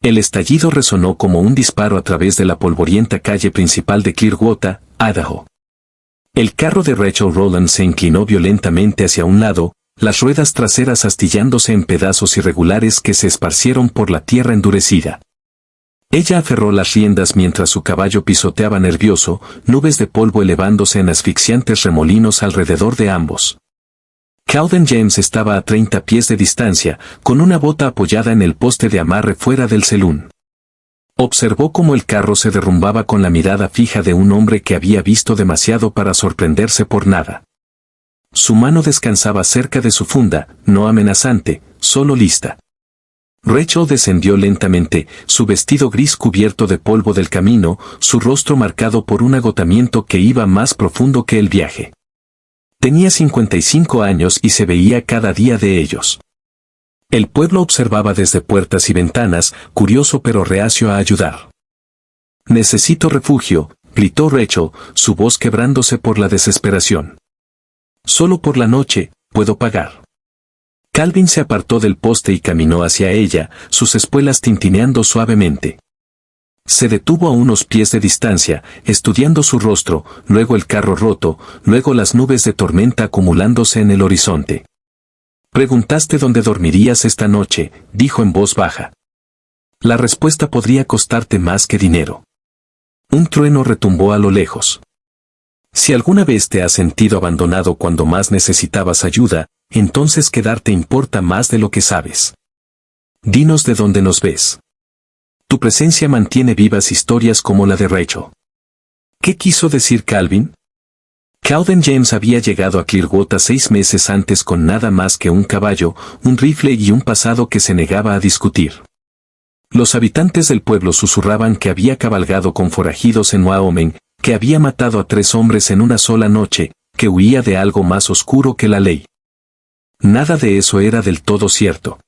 El estallido resonó como un disparo a través de la polvorienta calle principal de Clearwater, Idaho. El carro de Rachel Rowland se inclinó violentamente hacia un lado, las ruedas traseras astillándose en pedazos irregulares que se esparcieron por la tierra endurecida. Ella aferró las riendas mientras su caballo pisoteaba nervioso, nubes de polvo elevándose en asfixiantes remolinos alrededor de ambos. Calvin James estaba a 30 pies de distancia, con una bota apoyada en el poste de amarre fuera del saloon. Observó cómo el carro se derrumbaba con la mirada fija de un hombre que había visto demasiado para sorprenderse por nada. Su mano descansaba cerca de su funda, no amenazante, solo lista. Rachel descendió lentamente, su vestido gris cubierto de polvo del camino, su rostro marcado por un agotamiento que iba más profundo que el viaje. Tenía 55 años y se veía cada día de ellos. El pueblo observaba desde puertas y ventanas, curioso pero reacio a ayudar. «Necesito refugio», gritó Rachel, su voz quebrándose por la desesperación. «Solo por la noche, puedo pagar». Calvin se apartó del poste y caminó hacia ella, sus espuelas tintineando suavemente. Se detuvo a unos pies de distancia, estudiando su rostro, luego el carro roto, luego las nubes de tormenta acumulándose en el horizonte. «Preguntaste dónde dormirías esta noche», dijo en voz baja. «La respuesta podría costarte más que dinero». Un trueno retumbó a lo lejos. Si alguna vez te has sentido abandonado cuando más necesitabas ayuda, entonces quedarte importa más de lo que sabes. Dinos de dónde nos ves. Tu presencia mantiene vivas historias como la de Rachel. ¿Qué quiso decir Calvin? Calvin James había llegado a Clearwater 6 meses antes con nada más que un caballo, un rifle y un pasado que se negaba a discutir. Los habitantes del pueblo susurraban que había cabalgado con forajidos en Wyoming, que había matado a 3 hombres en una sola noche, que huía de algo más oscuro que la ley. Nada de eso era del todo cierto.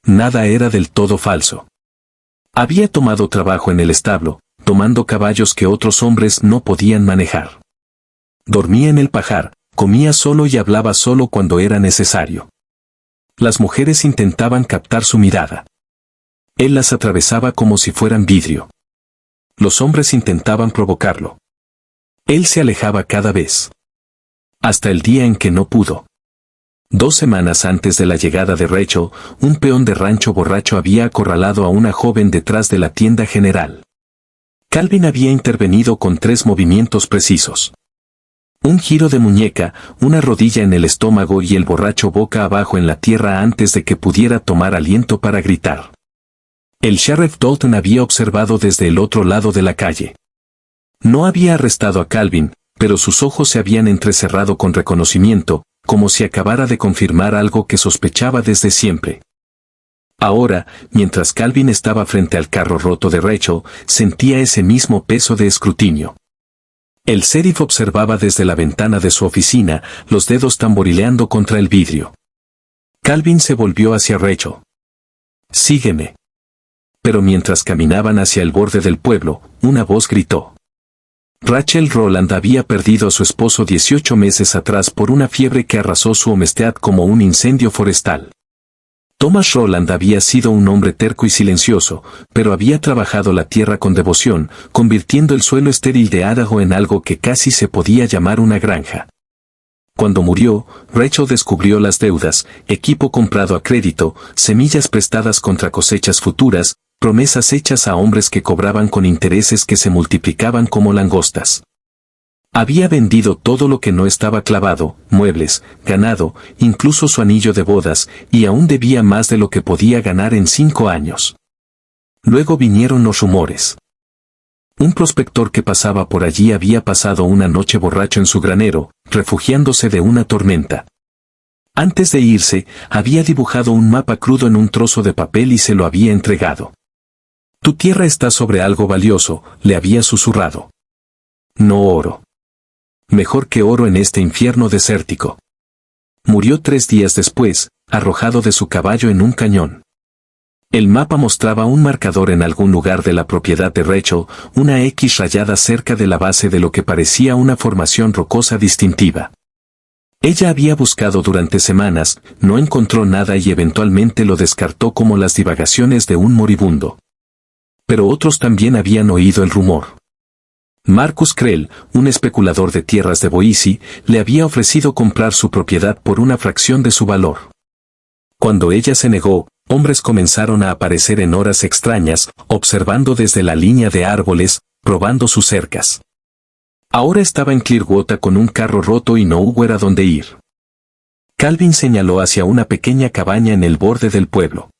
Nada era del todo falso. Había tomado trabajo en el establo, tomando caballos que otros hombres no podían manejar. Dormía en el pajar, comía solo y hablaba solo cuando era necesario. Las mujeres intentaban captar su mirada. Él las atravesaba como si fueran vidrio. Los hombres intentaban provocarlo. Él se alejaba cada vez. Hasta el día en que no pudo. 2 semanas antes de la llegada de Rachel, un peón de rancho borracho había acorralado a una joven detrás de la tienda general. Calvin había intervenido con 3 movimientos precisos. Un giro de muñeca, una rodilla en el estómago y el borracho boca abajo en la tierra antes de que pudiera tomar aliento para gritar. El sheriff Dalton había observado desde el otro lado de la calle. No había arrestado a Calvin, pero sus ojos se habían entrecerrado con reconocimiento, como si acabara de confirmar algo que sospechaba desde siempre. Ahora, mientras Calvin estaba frente al carro roto de Rachel, sentía ese mismo peso de escrutinio. El sheriff observaba desde la ventana de su oficina, los dedos tamborileando contra el vidrio. Calvin se volvió hacia Rachel. «Sígueme». Pero mientras caminaban hacia el borde del pueblo, una voz gritó. Rachel Rowland había perdido a su esposo 18 meses atrás por una fiebre que arrasó su homestead como un incendio forestal. Thomas Rowland había sido un hombre terco y silencioso, pero había trabajado la tierra con devoción, convirtiendo el suelo estéril de Idaho en algo que casi se podía llamar una granja. Cuando murió, Rachel descubrió las deudas, equipo comprado a crédito, semillas prestadas contra cosechas futuras, promesas hechas a hombres que cobraban con intereses que se multiplicaban como langostas. Había vendido todo lo que no estaba clavado, muebles, ganado, incluso su anillo de bodas, y aún debía más de lo que podía ganar en 5 años. Luego vinieron los rumores. Un prospector que pasaba por allí había pasado una noche borracho en su granero, refugiándose de una tormenta. Antes de irse, había dibujado un mapa crudo en un trozo de papel y se lo había entregado. «Tu tierra está sobre algo valioso», le había susurrado. «No oro. Mejor que oro en este infierno desértico». Murió 3 días después, arrojado de su caballo en un cañón. El mapa mostraba un marcador en algún lugar de la propiedad de Rachel, una X rayada cerca de la base de lo que parecía una formación rocosa distintiva. Ella había buscado durante semanas, no encontró nada y eventualmente lo descartó como las divagaciones de un moribundo. Pero otros también habían oído el rumor. Marcus Krell, un especulador de tierras de Boise, le había ofrecido comprar su propiedad por una fracción de su valor. Cuando ella se negó, hombres comenzaron a aparecer en horas extrañas, observando desde la línea de árboles, probando sus cercas. Ahora estaba en Clearwater con un carro roto y no hubo a dónde ir. Calvin señaló hacia una pequeña cabaña en el borde del pueblo.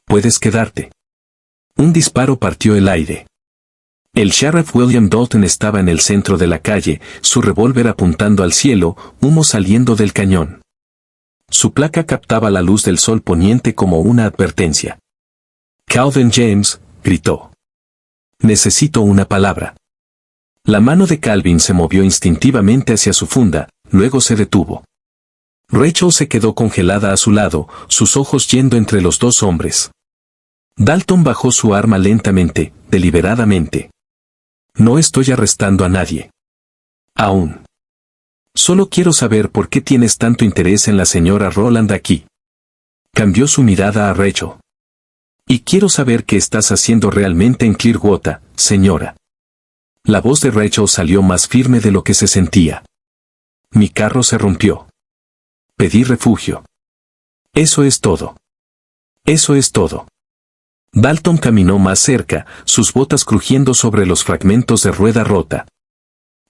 «Puedes quedarte». Un disparo partió el aire. El sheriff William Dalton estaba en el centro de la calle, su revólver apuntando al cielo, humo saliendo del cañón. Su placa captaba la luz del sol poniente como una advertencia. «Calvin James», gritó. «Necesito una palabra». La mano de Calvin se movió instintivamente hacia su funda, luego se detuvo. Rachel se quedó congelada a su lado, sus ojos yendo entre los dos hombres. Dalton bajó su arma lentamente, deliberadamente. «No estoy arrestando a nadie. Aún. Solo quiero saber por qué tienes tanto interés en la señora Roland aquí». Cambió su mirada a Rachel. «Y quiero saber qué estás haciendo realmente en Clearwater, señora». La voz de Rachel salió más firme de lo que se sentía. «Mi carro se rompió. Pedí refugio. Eso es todo. Eso es todo». Dalton caminó más cerca, sus botas crujiendo sobre los fragmentos de rueda rota.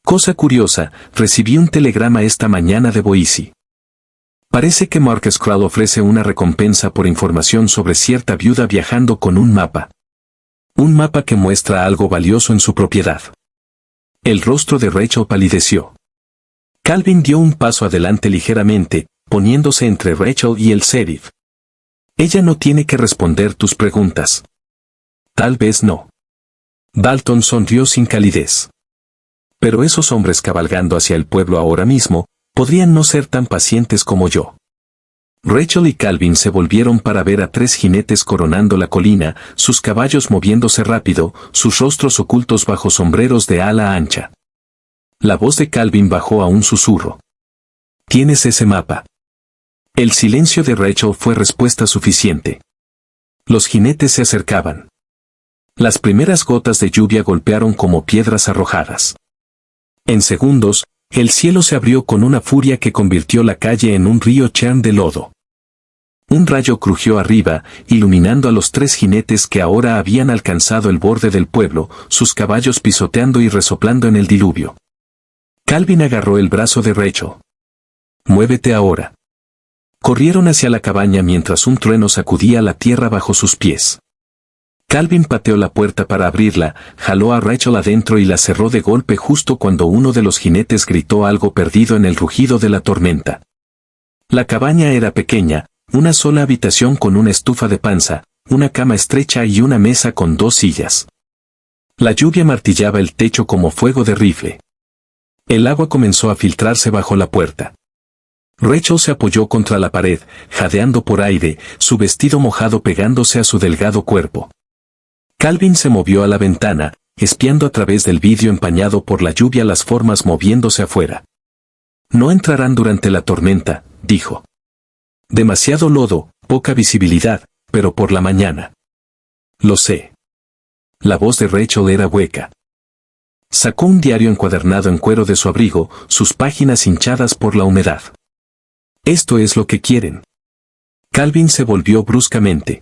«Cosa curiosa, recibí un telegrama esta mañana de Boise. Parece que Marcus Krell ofrece una recompensa por información sobre cierta viuda viajando con un mapa. Un mapa que muestra algo valioso en su propiedad». El rostro de Rachel palideció. Calvin dio un paso adelante ligeramente, poniéndose entre Rachel y el sheriff. «Ella no tiene que responder tus preguntas». «Tal vez no». Dalton sonrió sin calidez. «Pero esos hombres cabalgando hacia el pueblo ahora mismo, podrían no ser tan pacientes como yo». Rachel y Calvin se volvieron para ver a tres jinetes coronando la colina, sus caballos moviéndose rápido, sus rostros ocultos bajo sombreros de ala ancha. La voz de Calvin bajó a un susurro. «¿Tienes ese mapa?» El silencio de Rachel fue respuesta suficiente. Los jinetes se acercaban. Las primeras gotas de lluvia golpearon como piedras arrojadas. En segundos, el cielo se abrió con una furia que convirtió la calle en un río churn de lodo. Un rayo crujió arriba, iluminando a los tres jinetes que ahora habían alcanzado el borde del pueblo, sus caballos pisoteando y resoplando en el diluvio. Calvin agarró el brazo de Rachel. «Muévete ahora». Corrieron hacia la cabaña mientras un trueno sacudía la tierra bajo sus pies. Calvin pateó la puerta para abrirla, jaló a Rachel adentro y la cerró de golpe justo cuando uno de los jinetes gritó algo perdido en el rugido de la tormenta. La cabaña era pequeña, una sola habitación con una estufa de panza, una cama estrecha y una mesa con dos sillas. La lluvia martillaba el techo como fuego de rifle. El agua comenzó a filtrarse bajo la puerta. Rachel se apoyó contra la pared, jadeando por aire, su vestido mojado pegándose a su delgado cuerpo. Calvin se movió a la ventana, espiando a través del vidrio empañado por la lluvia las formas moviéndose afuera. «No entrarán durante la tormenta», dijo. «Demasiado lodo, poca visibilidad, pero por la mañana». «Lo sé». La voz de Rachel era hueca. Sacó un diario encuadernado en cuero de su abrigo, sus páginas hinchadas por la humedad. «Esto es lo que quieren». Calvin se volvió bruscamente.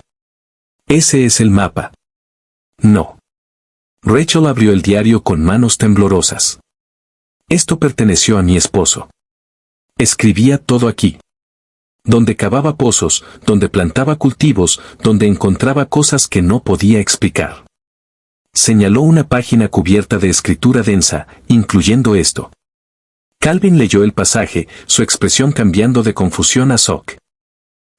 «Ese es el mapa». «No». Rachel abrió el diario con manos temblorosas. «Esto perteneció a mi esposo. Escribía todo aquí. Donde cavaba pozos, donde plantaba cultivos, donde encontraba cosas que no podía explicar». Señaló una página cubierta de escritura densa, incluyendo esto. Calvin leyó el pasaje, su expresión cambiando de confusión a shock.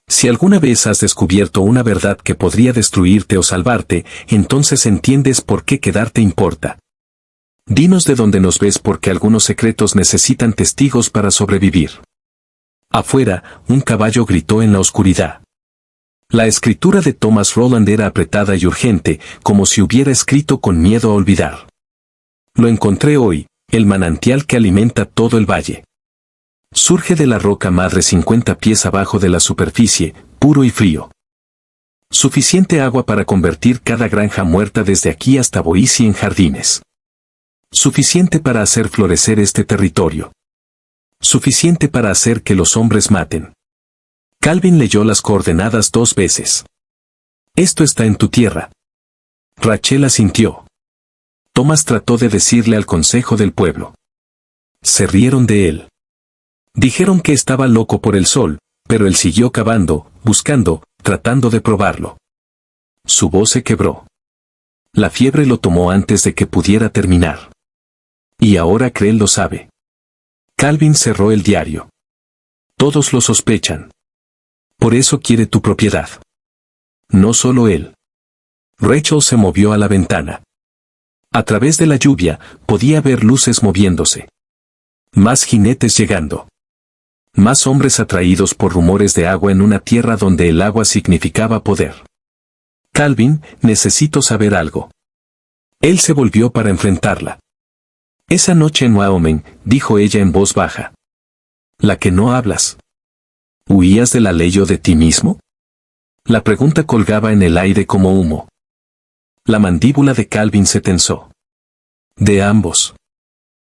«Si alguna vez has descubierto una verdad que podría destruirte o salvarte, entonces entiendes por qué quedarte importa. Dinos de dónde nos ves porque algunos secretos necesitan testigos para sobrevivir». Afuera, un caballo gritó en la oscuridad. La escritura de Thomas Roland era apretada y urgente, como si hubiera escrito con miedo a olvidar. «Lo encontré hoy, el manantial que alimenta todo el valle. Surge de la roca madre 50 pies abajo de la superficie, puro y frío. Suficiente agua para convertir cada granja muerta desde aquí hasta Boise en jardines. Suficiente para hacer florecer este territorio. Suficiente para hacer que los hombres maten. Calvin leyó las coordenadas 2 veces. Esto está en tu tierra. Rachel asintió. Thomas trató de decirle al consejo del pueblo. Se rieron de él. Dijeron que estaba loco por el sol, pero él siguió cavando, buscando, tratando de probarlo. Su voz se quebró. La fiebre lo tomó antes de que pudiera terminar. Y ahora Creel lo sabe. Calvin cerró el diario. Todos lo sospechan. Por eso quiere tu propiedad. No solo él. Rachel se movió a la ventana. A través de la lluvia, podía ver luces moviéndose. Más jinetes llegando. Más hombres atraídos por rumores de agua en una tierra donde el agua significaba poder. Calvin, necesito saber algo. Él se volvió para enfrentarla. Esa noche en Wyoming, dijo ella en voz baja. La que no hablas. ¿Huías de la ley o de ti mismo? La pregunta colgaba en el aire como humo. La mandíbula de Calvin se tensó. De ambos.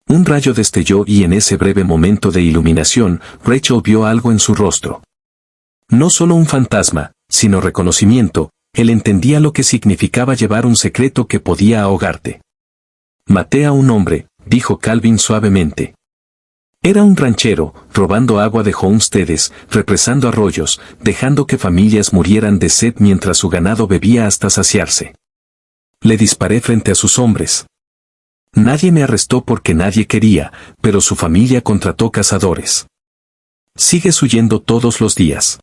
Un rayo destelló y en ese breve momento de iluminación, Rachel vio algo en su rostro. No solo un fantasma, sino reconocimiento. Él entendía lo que significaba llevar un secreto que podía ahogarte. Maté a un hombre, dijo Calvin suavemente. Era un ranchero, robando agua de homesteads, represando arroyos, dejando que familias murieran de sed mientras su ganado bebía hasta saciarse. Le disparé frente a sus hombres. Nadie me arrestó porque nadie quería, pero su familia contrató cazadores. Sigues huyendo todos los días.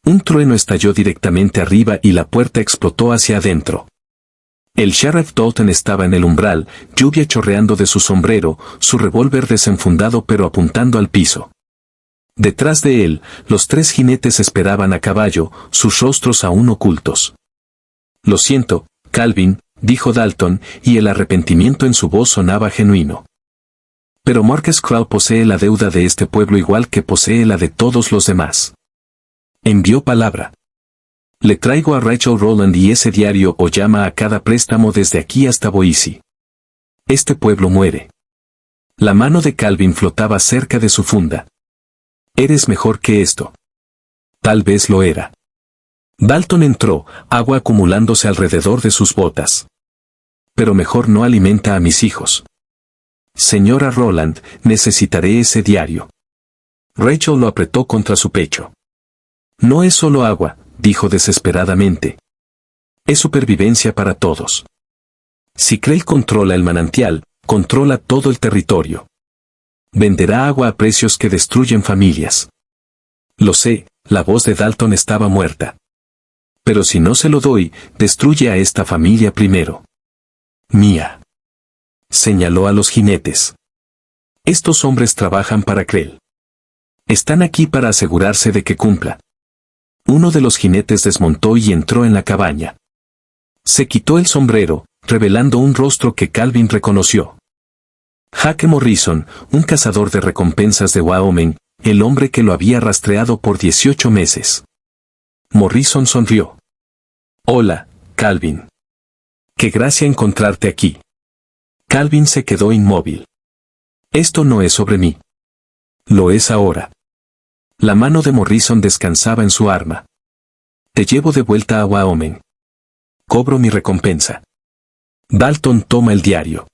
Un trueno estalló directamente arriba y la puerta explotó hacia adentro. El sheriff Dalton estaba en el umbral, lluvia chorreando de su sombrero, su revólver desenfundado pero apuntando al piso. Detrás de él, los 3 jinetes esperaban a caballo, sus rostros aún ocultos. Lo siento, Calvin, dijo Dalton, y el arrepentimiento en su voz sonaba genuino. Pero Marcus Crowell posee la deuda de este pueblo igual que posee la de todos los demás. Envió palabra. Le traigo a Rachel Rowland y ese diario o llama a cada préstamo desde aquí hasta Boise. Este pueblo muere. La mano de Calvin flotaba cerca de su funda. Eres mejor que esto. Tal vez lo era. Dalton entró, agua acumulándose alrededor de sus botas. Pero mejor no alimenta a mis hijos. Señora Rowland, necesitaré ese diario. Rachel lo apretó contra su pecho. No es solo agua, dijo desesperadamente. Es supervivencia para todos. Si Creel controla el manantial, controla todo el territorio. Venderá agua a precios que destruyen familias. Lo sé, la voz de Dalton estaba muerta. Pero si no se lo doy, destruye a esta familia primero. Mía. Señaló a los jinetes. Estos hombres trabajan para Creel. Están aquí para asegurarse de que cumpla. Uno de los jinetes desmontó y entró en la cabaña. Se quitó el sombrero, revelando un rostro que Calvin reconoció. Jake Morrison, un cazador de recompensas de Wyoming, el hombre que lo había rastreado por 18 meses. Morrison sonrió. Hola, Calvin. Qué gracia encontrarte aquí. Calvin se quedó inmóvil. Esto no es sobre mí. Lo es ahora. La mano de Morrison descansaba en su arma. Te llevo de vuelta a Wyoming. Cobro mi recompensa. Dalton toma el diario.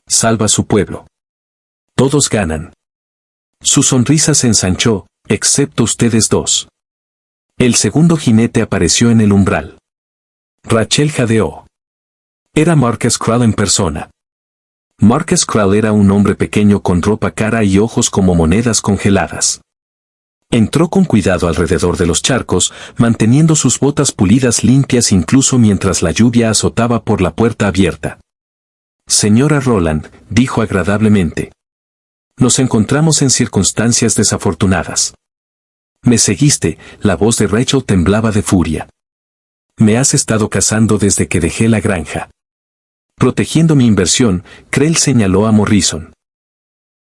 Salva su pueblo. Todos ganan. Su sonrisa se ensanchó, excepto ustedes dos. El segundo jinete apareció en el umbral. Rachel jadeó. Era Marcus Crowell en persona. Marcus Crowell era un hombre pequeño con ropa cara y ojos como monedas congeladas. Entró con cuidado alrededor de los charcos, manteniendo sus botas pulidas limpias incluso mientras la lluvia azotaba por la puerta abierta. Señora Rowland, dijo agradablemente. Nos encontramos en circunstancias desafortunadas. Me seguiste, la voz de Rachel temblaba de furia. Me has estado cazando desde que dejé la granja. Protegiendo mi inversión, Creel señaló a Morrison.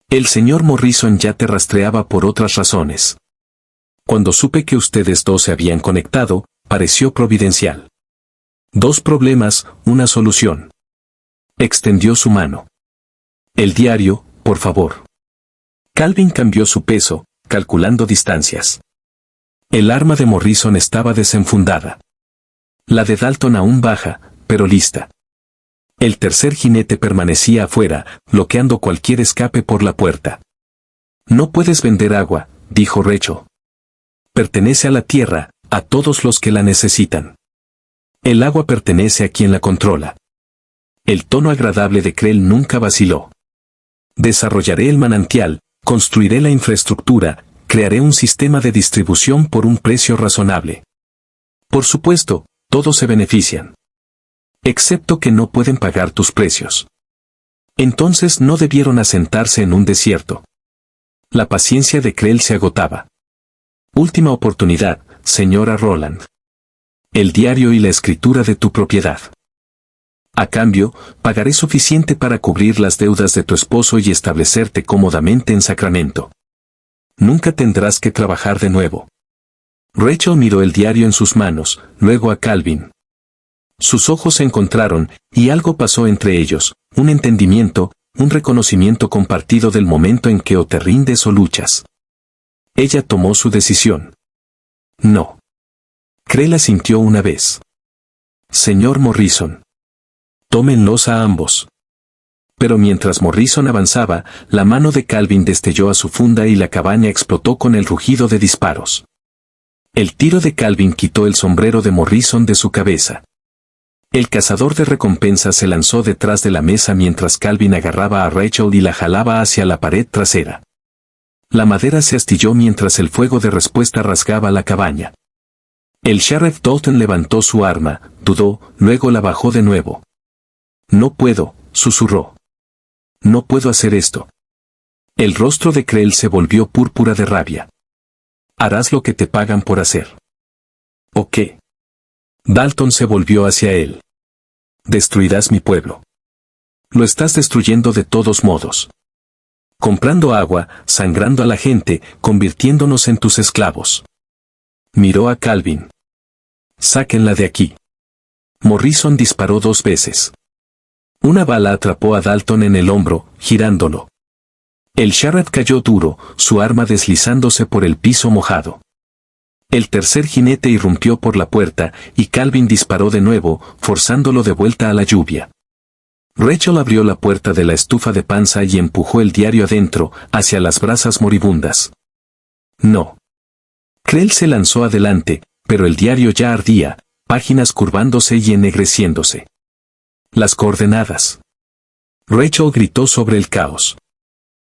El señor Morrison ya te rastreaba por otras razones. Cuando supe que ustedes dos se habían conectado, pareció providencial. 2 problemas, una solución. Extendió su mano. El diario, por favor. Calvin cambió su peso, calculando distancias. El arma de Morrison estaba desenfundada. La de Dalton aún baja, pero lista. El tercer jinete permanecía afuera, bloqueando cualquier escape por la puerta. No puedes vender agua, dijo Rachel. Pertenece a la tierra, a todos los que la necesitan. El agua pertenece a quien la controla. El tono agradable de Krell nunca vaciló. Desarrollaré el manantial, construiré la infraestructura, crearé un sistema de distribución por un precio razonable. Por supuesto, todos se benefician. Excepto que no pueden pagar tus precios. Entonces no debieron asentarse en un desierto. La paciencia de Krell se agotaba. Última oportunidad, señora Roland. El diario y la escritura de tu propiedad. A cambio, pagaré suficiente para cubrir las deudas de tu esposo y establecerte cómodamente en Sacramento. Nunca tendrás que trabajar de nuevo. Rachel miró el diario en sus manos, luego a Calvin. Sus ojos se encontraron, y algo pasó entre ellos, un entendimiento, un reconocimiento compartido del momento en que o te rindes o luchas. Ella tomó su decisión. No. Krell asintió una vez. Señor Morrison. Tómenlos a ambos. Pero mientras Morrison avanzaba, la mano de Calvin destelló a su funda y la cabaña explotó con el rugido de disparos. El tiro de Calvin quitó el sombrero de Morrison de su cabeza. El cazador de recompensas se lanzó detrás de la mesa mientras Calvin agarraba a Rachel y la jalaba hacia la pared trasera. La madera se astilló mientras el fuego de respuesta rasgaba la cabaña. El sheriff Dalton levantó su arma, dudó, luego la bajó de nuevo. No puedo, susurró. No puedo hacer esto. El rostro de Krell se volvió púrpura de rabia. Harás lo que te pagan por hacer. ¿O qué? Dalton se volvió hacia él. Destruirás mi pueblo. Lo estás destruyendo de todos modos. Comprando agua, sangrando a la gente, convirtiéndonos en tus esclavos. Miró a Calvin. Sáquenla de aquí. Morrison disparó 2 veces. Una bala atrapó a Dalton en el hombro, girándolo. El sheriff cayó duro, su arma deslizándose por el piso mojado. El tercer jinete irrumpió por la puerta, y Calvin disparó de nuevo, forzándolo de vuelta a la lluvia. Rachel abrió la puerta de la estufa de panza y empujó el diario adentro, hacia las brasas moribundas. No. Krell se lanzó adelante, pero el diario ya ardía, páginas curvándose y ennegreciéndose. Las coordenadas. Rachel gritó sobre el caos.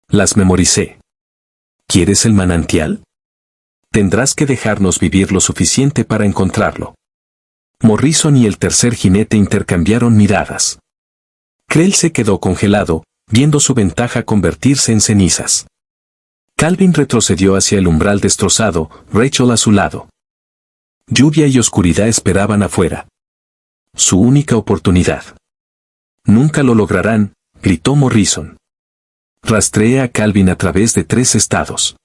Las memoricé. ¿Quieres el manantial? Tendrás que dejarnos vivir lo suficiente para encontrarlo. Morrison y el tercer jinete intercambiaron miradas. Krell se quedó congelado, viendo su ventaja convertirse en cenizas. Calvin retrocedió hacia el umbral destrozado, Rachel a su lado. Lluvia y oscuridad esperaban afuera. Su única oportunidad. Nunca lo lograrán, gritó Morrison. Rastreé a Calvin a través de 3 estados.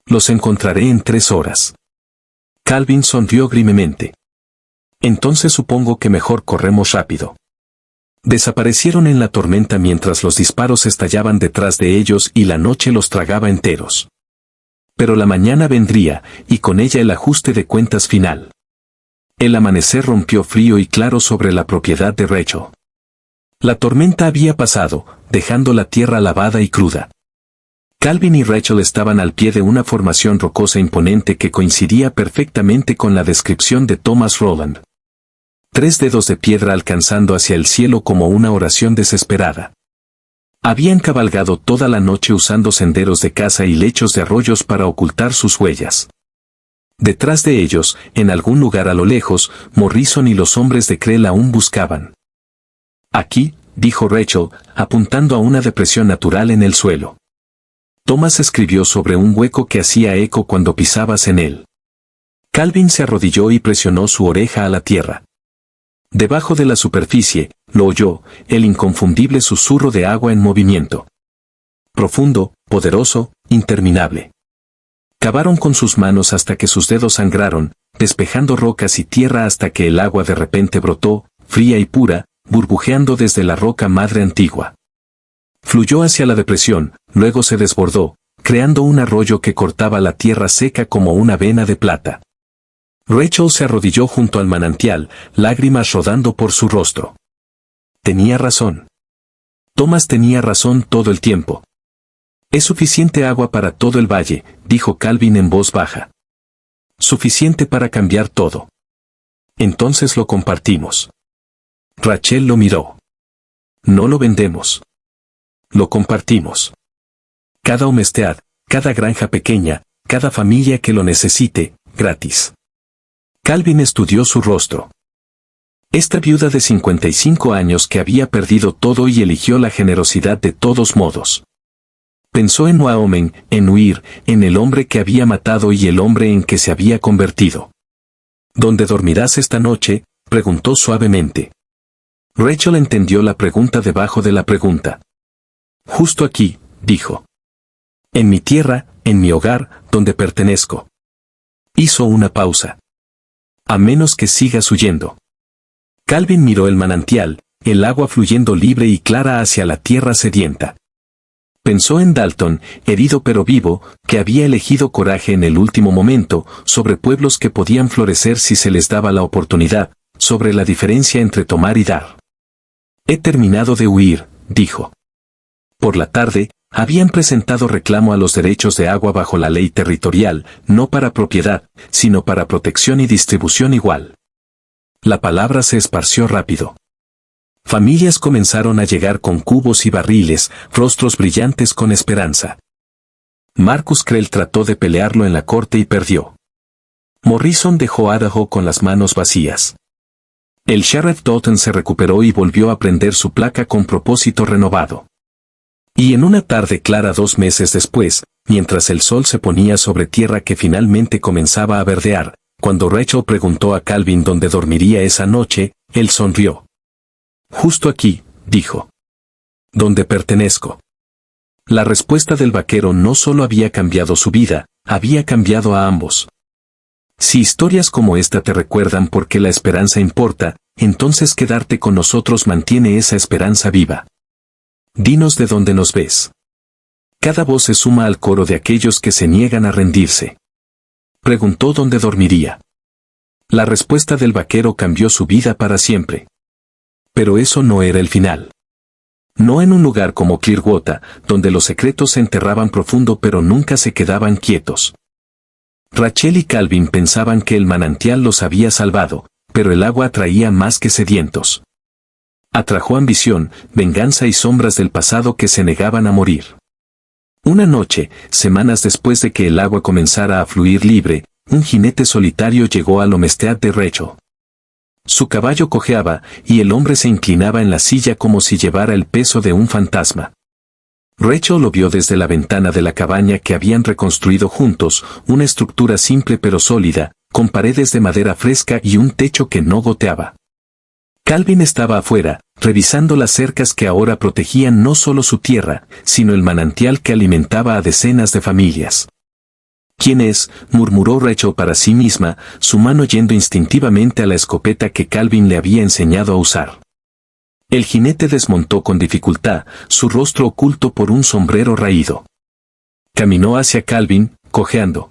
Los encontraré en 3 horas. Calvin sonrió grimemente. Entonces supongo que mejor corremos rápido. Desaparecieron en la tormenta mientras los disparos estallaban detrás de ellos y la noche los tragaba enteros. Pero la mañana vendría, y con ella el ajuste de cuentas final. El amanecer rompió frío y claro sobre la propiedad de Rachel. La tormenta había pasado, dejando la tierra lavada y cruda. Calvin y Rachel estaban al pie de una formación rocosa imponente que coincidía perfectamente con la descripción de Thomas Roland. 3 dedos de piedra alcanzando hacia el cielo como una oración desesperada. Habían cabalgado toda la noche usando senderos de caza y lechos de arroyos para ocultar sus huellas. Detrás de ellos, en algún lugar a lo lejos, Morrison y los hombres de Krell aún buscaban. Aquí, dijo Rachel, apuntando a una depresión natural en el suelo. Thomas escribió sobre un hueco que hacía eco cuando pisabas en él. Calvin se arrodilló y presionó su oreja a la tierra. Debajo de la superficie, lo oyó, el inconfundible susurro de agua en movimiento. Profundo, poderoso, interminable. Cavaron con sus manos hasta que sus dedos sangraron, despejando rocas y tierra hasta que el agua de repente brotó, fría y pura, burbujeando desde la roca madre antigua. Fluyó hacia la depresión, luego se desbordó, creando un arroyo que cortaba la tierra seca como una vena de plata. Rachel se arrodilló junto al manantial, lágrimas rodando por su rostro. Tenía razón. Thomas tenía razón todo el tiempo. Es suficiente agua para todo el valle, dijo Calvin en voz baja. Suficiente para cambiar todo. Entonces lo compartimos. Rachel lo miró. No lo vendemos. Lo compartimos. Cada homestead, cada granja pequeña, cada familia que lo necesite, gratis. Calvin estudió su rostro. Esta viuda de 55 años que había perdido todo y eligió la generosidad de todos modos. Pensó en Wyoming, en huir, en el hombre que había matado y el hombre en que se había convertido. ¿Dónde dormirás esta noche?, preguntó suavemente. Rachel entendió la pregunta debajo de la pregunta. Justo aquí, dijo. En mi tierra, en mi hogar, donde pertenezco. Hizo una pausa. A menos que sigas huyendo. Calvin miró el manantial, el agua fluyendo libre y clara hacia la tierra sedienta. Pensó en Dalton, herido pero vivo, que había elegido coraje en el último momento, sobre pueblos que podían florecer si se les daba la oportunidad, sobre la diferencia entre tomar y dar. He terminado de huir, dijo. Por la tarde, habían presentado reclamo a los derechos de agua bajo la ley territorial, no para propiedad, sino para protección y distribución igual. La palabra se esparció rápido. Familias comenzaron a llegar con cubos y barriles, rostros brillantes con esperanza. Marcus Krell trató de pelearlo en la corte y perdió. Morrison dejó a Idaho con las manos vacías. El sheriff Doughton se recuperó y volvió a prender su placa con propósito renovado. Y en una tarde clara 2 meses después, mientras el sol se ponía sobre tierra que finalmente comenzaba a verdear, cuando Rachel preguntó a Calvin dónde dormiría esa noche, él sonrió. Justo aquí, dijo. Donde pertenezco. La respuesta del vaquero no solo había cambiado su vida, había cambiado a ambos. Si historias como esta te recuerdan por qué la esperanza importa, entonces quedarte con nosotros mantiene esa esperanza viva. Dinos de dónde nos ves. Cada voz se suma al coro de aquellos que se niegan a rendirse. Preguntó dónde dormiría. La respuesta del vaquero cambió su vida para siempre. Pero eso no era el final. No en un lugar como Clearwater, donde los secretos se enterraban profundo pero nunca se quedaban quietos. Rachel y Calvin pensaban que el manantial los había salvado, pero el agua atraía más que sedientos. Atrajo ambición, venganza y sombras del pasado que se negaban a morir. Una noche, semanas después de que el agua comenzara a fluir libre, un jinete solitario llegó al homestead de Rachel. Su caballo cojeaba, y el hombre se inclinaba en la silla como si llevara el peso de un fantasma. Rachel lo vio desde la ventana de la cabaña que habían reconstruido juntos, una estructura simple pero sólida, con paredes de madera fresca y un techo que no goteaba. Calvin estaba afuera, revisando las cercas que ahora protegían no solo su tierra, sino el manantial que alimentaba a decenas de familias. ¿Quién es?, murmuró Rachel para sí misma, su mano yendo instintivamente a la escopeta que Calvin le había enseñado a usar. El jinete desmontó con dificultad, su rostro oculto por un sombrero raído. Caminó hacia Calvin, cojeando.